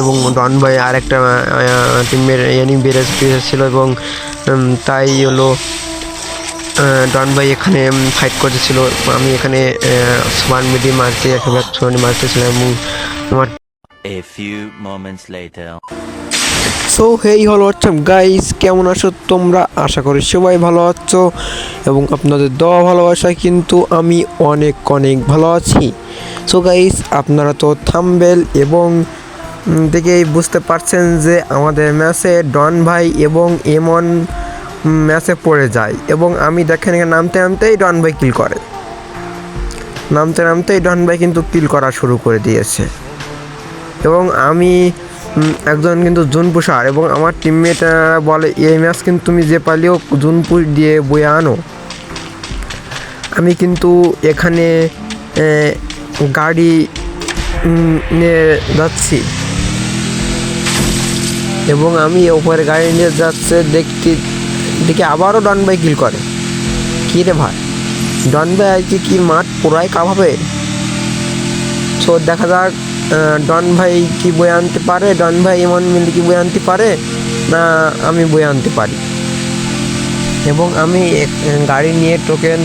এবং ডন ভাই আর একটা টিমের এনিমি ছিল এবং তাই হলো ডন ভাই এখানে ফাইট করতেছিল। আমি এখানে সুপার মিডি মারতে মারতেছিলাম এবং আমার A few moments later. So hey হলো গাইস, কেমন আছো তোমরা? আশা করি সবাই ভালো আছো এবং আপনাদের দোয়া ভালোবাসায় কিন্তু আমি অনেক অনেক ভালো আছি। সো গাইস, আপনারা তো থাম্বনেল এবং দেখেই বুঝতে পারছেন যে আমাদের ম্যাচে ডন ভাই এবং এমন ম্যাচে পড়ে যায় এবং আমি দেখেন এখানে নামতেই ডন ভাই কিল করে, নামতেই ডন ভাই কিন্তু কিল করা শুরু করে দিয়েছে এবং আমি একজন কিন্তু জুন পুষার এবং আমার টিমমেট বলে এই ম্যাচ কিন্তু তুমি যে পারলেও জুন পুষ দিয়ে বয়ে আনো। আমি কিন্তু এখানে গাড়ি নিয়ে যাচ্ছি এবং আমি ওপরে গাড়ি নিয়ে যাচ্ছে দেখি আবারও ডন ভাই কিল করে। কী রে ভাই, ডন ভাই আজকে কি মাঠ পুরাই কাভাবে। সো দেখা যাক ডন ভাই কি বয়ে আনতে পারে, ডন ভাই এমন মিলে কি বয়ে আনতে পারে না আমি বয়ে আনতে পারি। এবং আমি গাড়ি নিয়ে টোকেন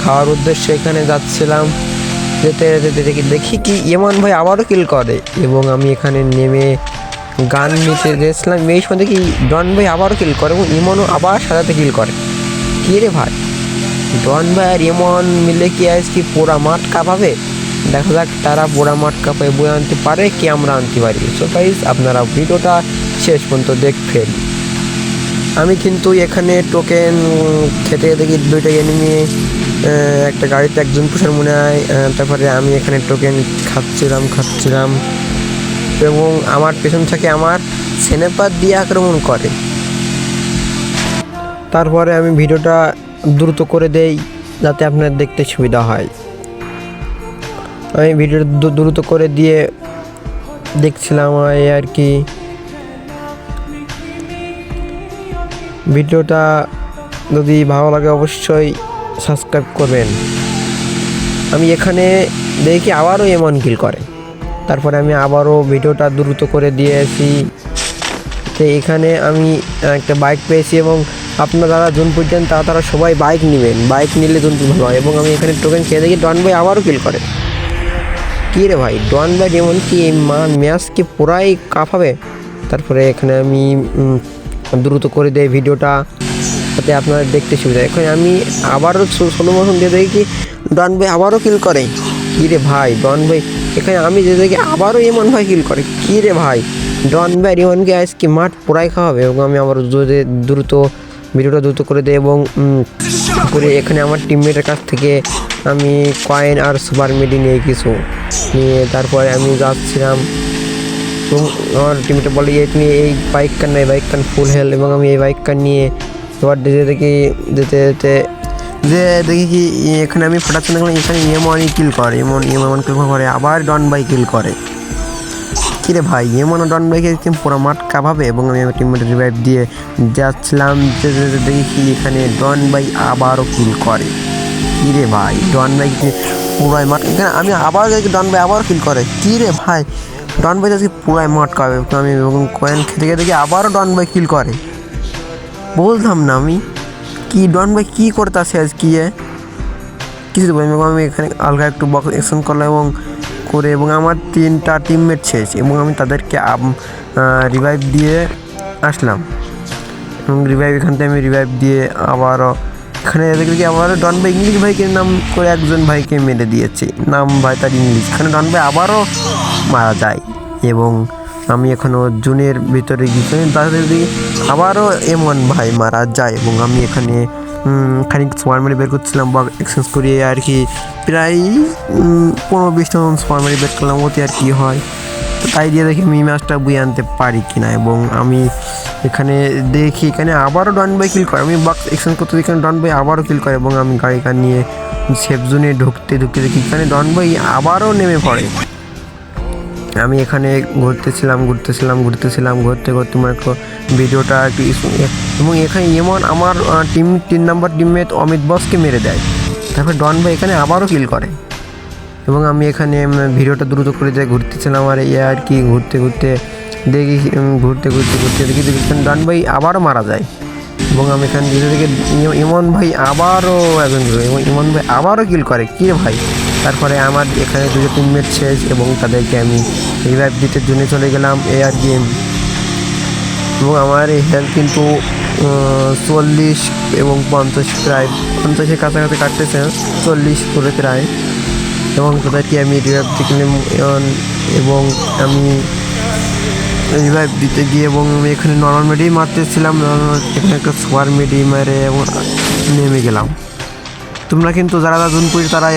খাওয়ার উদ্দেশ্যে এখানে যাচ্ছিলাম, যেতে যেতে দেখি কি এমন ভাই আবারও কিল করে এবং আমি এখানে নেমে গান নিতে গেছিলাম। এই সময় দেখি ডন ভাই আবারও কিল করে এবং ইমনও আবার সাজাতে কিল করে। কী রে ভাই, ডন ভাই আর এমন মিলে কি আজ কি পোড়া মাঠ কাঁপাবে। দেখা যাক তারা পোড়া মাঠ কাঁপায় বয়ে আনতে পারে কি আমরা আনতে পারি। সো গাইস, আপনারা ভিডিওটা শেষ পর্যন্ত দেখবেন। আমি কিন্তু এখানে টোকেন খেতে দেখি দুইটা এনিমি একটা গাড়িতে একজন পুষার মনে হয়, তারপরে আমি এখানে টোকেন খাচ্ছিলাম এবং আমার পেছন থেকে আমার স্নেপার দিয়ে আক্রমণ করে। তারপরে আমি ভিডিওটা দ্রুত করে দেই যাতে আপনার দেখতে সুবিধা হয়। আমি ভিডিওটা দ্রুত করে দিয়ে দেখছিলাম আর কি। ভিডিওটা যদি ভালো লাগে অবশ্যই সাবস্ক্রাইব করবেন। আমি এখানে দেখি আবারও এমন কিল করে, তারপরে আমি আবারও ভিডিওটা দ্রুত করে দিয়েছি। তো এখানে আমি একটা বাইক পেয়েছি এবং আপনারা যারা জোনপুর যান তারা সবাই বাইক নেবেন, বাইক নিলে জোনপুর ভালো হয়। এবং আমি এখানে টোকেন খেয়ে দেখি ডন ভাই আবারও কিল করে। কী রে ভাই, ডন ভাই যেমন কি ম্যাচ কি পুরাই কাঁপাবে। তারপরে এখানে আমি দ্রুত করে দেই ভিডিওটা যাতে আপনারা দেখতে সুবিধা। এখানে আমি আবারও ষোলো মতন দিয়ে দেখি কি ডন ভাই আবারও কিল করে। কী রে ভাই, ডন ভাই এখানে আমি যে দেখি আবারও এমন ভাই কিল করে। কী রে ভাই, ডন ভাই এমনকে আজ কি মাঠ পুরাই খাওয়াবে। এবং আমি আবার দ্রুত ভিডিওটা দ্রুত করে দিই এবং করে এখানে আমার টিমমেটের কাছ থেকে আমি কয়েন আর সুপার মিডি নিয়ে নিয়ে তারপরে আমি যাচ্ছিলাম এবং আমার টিমমেট বলে তুমি এই বাইক কান নেই, বাইক কান ফুল হেল। এবং আমি এই বাইক কান নিয়ে এবার যেতে দেখি কি এখানে আমি ফটাচ্ছি না, এখানে এমনই কিল করে, এমন কিল করে আবার ডন বাই কিল করে। কিরে ভাই, এমন ডন বাইকে পুরো মাঠ কাঁপাবে। এবং আমি আমার টিমমেটের রিভাইভ দিয়ে যাচ্ছিলাম, দেখি কি এখানে ডন বাই আবারও কিল করে। কিরে ভাই, ডন বাই পুরাই মাঠ, এখানে আমি আবার দেখি ডন বাই আবারও কিল করে। কিরে ভাই, ডন বাই আজকে পুরাই মাঠ কাঁপাবে। তো আমি কয়েন খেতে দেখি আবারও ডন বাই কিল করে। বলতাম না আমি কি ডন ভাই কী করতে আসে আজ কি কিছু তো বলি। আমি এখানে আলগা একটু বক্স অ্যাকশন করলাম এবং আমার 3টা টিমমেট শেষ এবং আমি তাদেরকে রিভাইভ দিয়ে আসলাম এবং এখান থেকে আমি রিভাইভ দিয়ে আবারও এখানে দেখি আবারও ডন ভাই ইংলিশ ভাইকে নাম করে একজন ভাইকে মেরে দিয়েছে, নাম ভাই তার ইংলিশ। এখানে ডন ভাই আবারও মারা যায় এবং আমি এখনও জুনের ভিতরে গিয়েছি, তাদের দিকে আবারও এমন ভাই মারা যায় এবং আমি এখানে খানিক সুপার মারি বের করছিলাম বা এক্সচেঞ্জ করিয়ে আর কি প্রায় 15-20টা সুপার মারি বের করলাম, ওতে আর কি হয়। তো তাই দিয়ে দেখি আমি ম্যাচটা বয়ে আনতে পারি কিনা। এবং আমি এখানে দেখি এখানে আবারও ডন বাই কিল করে। আমি বক্স এক্সচেঞ্জ করতে এখানে ডন বাই আবারও কিল করে এবং আমি গাড়ি নিয়ে সেফ জোনে ঢুকতে দেখি এখানে ডন বাই আবারও নেমে পড়ে। আমি এখানে ঘুরতেছিলাম ঘুরতে তোমার ভিডিওটা একটু এবং এখানে এমন আমার 3 নম্বর টিমমেট অমিত বসকে মেরে দেয়। তারপরে ডন ভাই এখানে আবারও কিল করে এবং আমি এখানে ভিডিওটা দ্রুত করে ঘুরতেছিলাম আর আর কি ঘুরতে দেখি ঘুরতে ঘুরতে ঘুরতে দেখি ডন ভাই আবারও মারা যায় এবং আমি এখানে ধীরে ধীরে ইমন ভাই আবারও একজন ইমন ভাই আবারও কিল করে কী রে ভাই। তারপরে আমার এখানে দুটো টিমমেট শেষ এবং তাদেরকে আমি রিভাইভ দিতে জন্য চলে গেলাম এয়ার গেম এবং আমার এই হেলথ কিন্তু 40 এবং 50 প্রায় 50-এর কাছাকাছি কাটতেছে 40 করে প্রায় এবং তাদেরকে আমি রিভাইভ দিলাম এবং আমি রিভাইভ দিতে গিয়ে এবং আমি এখানে নর্মাল মেডি মারতেছিলাম এখানে একটা সুপার মেডি মেরে এবং নেমে গেলাম। তোমরা কিন্তু যারা জুনপুরি তারা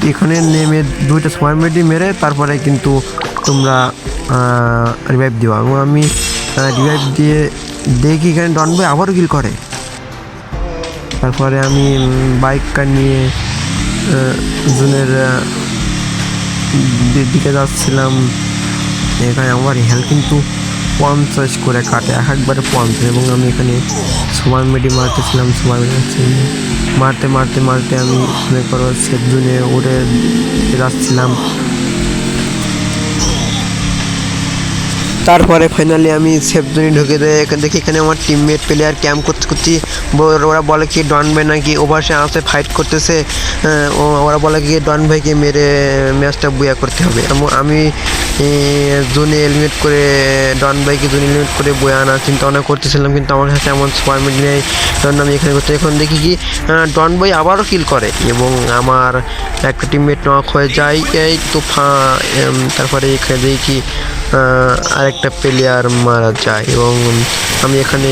এখানে নেমে দুইটা সুপার মেডি মেরে তারপরে কিন্তু তোমরা রিভাইভ দিও এবং আমি রিভাইভ দিয়ে দেখি এখানে ডন ভাই আবারও কিল করে। তারপরে আমি বাইকটা নিয়ে জুনের দিকে যাচ্ছিলাম। এখানে আমার হেলথ কিন্তু 50 করে কাটে একবারে 50 এবং আমি এখানে সুপার মেডি মারতেছিলাম মারতে মারতে মারতে আমি মনে করো সেফ জোনে উড়ে যাচ্ছিলাম। তারপরে ফাইনালি আমি সেফ জোনে ঢুকে দেয় দেখি এখানে আমার টিমমেট প্লেয়ার ক্যাম্প করতে করতে ওরা বলে কি ডন ভাই নাকি ওভারসে আসে ফাইট করতেছে ওরা বলে কি ডন ভাইকে মেরে ম্যাচটা বুয়া করতে হবে এবং আমি জোনে এলিমিনেট করে ডন ভাইকে জোনে এলিমিনেট করে বয়ে আনার চিন্তা ভাবনা করতেছিলাম কিন্তু আমার কাছে এমন সুপার মিড নেই কারণ আমি এখানে করতে এখন দেখি কি ডন ভাই আবারও কিল করে এবং আমার একটা টিমমেট নক হয়ে যায় এই তো তারপরে এখানে দেখি আরেকটা প্লেয়ার মারা যায় এবং আমি এখানে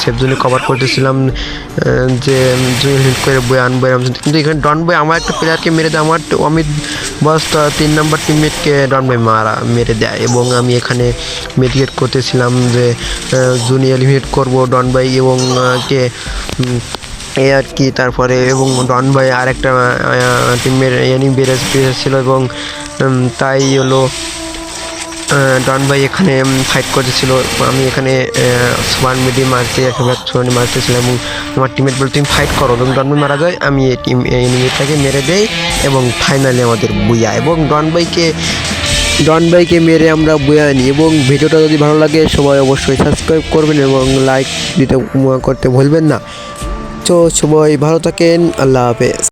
সেফ জোনে কভার করতেছিলাম যে জোনে হিট করে বয়ে আনবো কিন্তু এখানে ডন ভাই আমার একটা প্লেয়ারকে মেরে দেয় আমার অমিত বস 3 নম্বর টিমমেটকে ডন ভাই মেরে দেয় এবং আমি এখানে মেডিকেট করতেছিলাম যে জোনে এলিমিনেট করবো ডন ভাই এবং কে এই আর কি। তারপরে এবং ডন ভাই আর একটা টিমের বেড়েছিল এবং তাই হলো ডন ভাই এখানে ফাইট করতেছিল আমি এখানে সুপার মিডি মারতেছিলাম এবং আমার টিমমেট বলে তুমি ফাইট করো এবং ডন ভাই মারা যায় আমি এনিমিটাকে মেরে দেই এবং ফাইনালি আমাদের বুয়া এবং ডন ভাইকে মেরে আমরা বুয়া আনি এবং ভিডিওটা যদি ভালো লাগে সবাই অবশ্যই সাবস্ক্রাইব করবেন এবং লাইক দিতে করতে ভুলবেন না। তো সবাই ভালো থাকেন, আল্লাহ হাফেজ।